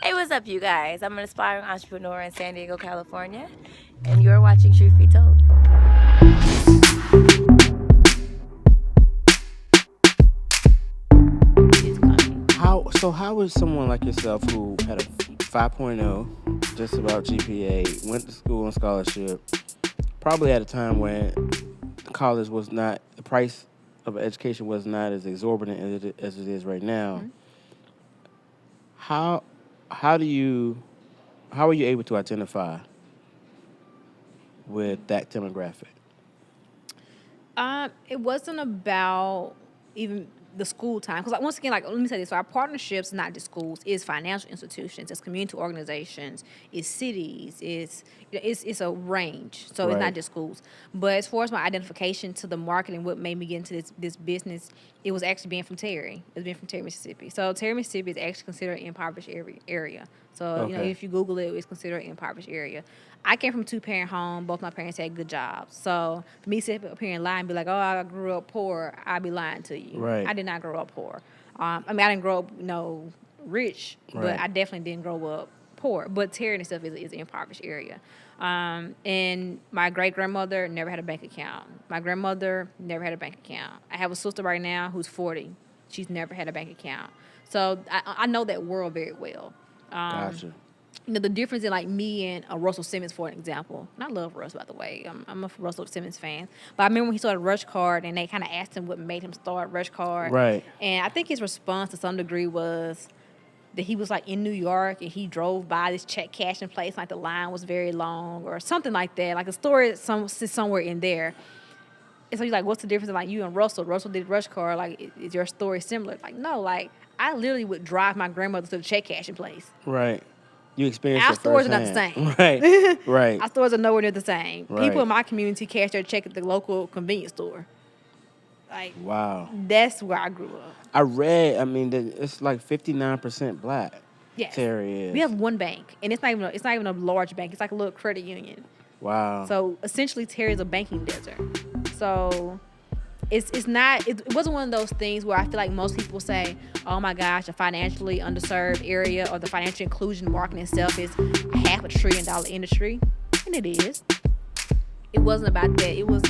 Hey, what's up, you guys? I'm an aspiring entrepreneur in San Diego, California, and you're watching Truth Be Told. How is someone like yourself who had a 5.0, just about GPA, went to school on scholarship, probably at a time when college was not, the price of education was not as exorbitant as it is right now. Mm-hmm. How how do you how are you able to identify with that demographic? It wasn't about even the school time. Because, like, once again, like, let me say this. So our partnerships, not just schools, is financial institutions, it's community organizations, it's cities, it's a range. So it's not Right. just schools. But as far as my identification to the market and what made me get into this business, it was actually being from Terry. It was being from Terry, Mississippi. So Terry, Mississippi is actually considered an impoverished area. So, Okay. if you Google it, it's considered an impoverished area. I came from a two-parent home. Both my parents had good jobs. So for me to sit up here and lie and be like, oh, I grew up poor, I'd be lying to you. Right. I did not grow up poor. I didn't grow up, rich, but Right. I definitely didn't grow up poor. But Terry and stuff is an impoverished area. And my great-grandmother never had a bank account. My grandmother never had a bank account. I have a sister right now who's 40. She's never had a bank account. So I know that world very well. Gotcha. The difference in like me and Russell Simmons, for an example. And I love Russ, by the way. I'm a Russell Simmons fan. But I remember when he started Rush Card, and they kind of asked him what made him start Rush Card. Right. And I think his response to some degree was that he was like in New York and he drove by this check cashing place, like the line was very long or something like that. Like the story sits somewhere in there. And so he's like, what's the difference in like you and Russell? Russell did Rush Card. Like, is your story similar? Like, no, like I literally would drive my grandmother to the check cashing place. Right. You experienced Our it stores are not the firsthand. same. Right. Right. Our stores are nowhere near the same. Right. People in my community cash their check at the local convenience store. Like, Wow. that's where I grew up. I read, that it's like 59% black. Yes. Terry is. We have one bank, and it's not even a large bank. It's like a little credit union. Wow. So essentially, Terry is a banking desert. So it wasn't one of those things where I feel like most people say, oh my gosh, the financially underserved area or the financial inclusion market itself is a $500 billion industry, and it is. It wasn't about that. It was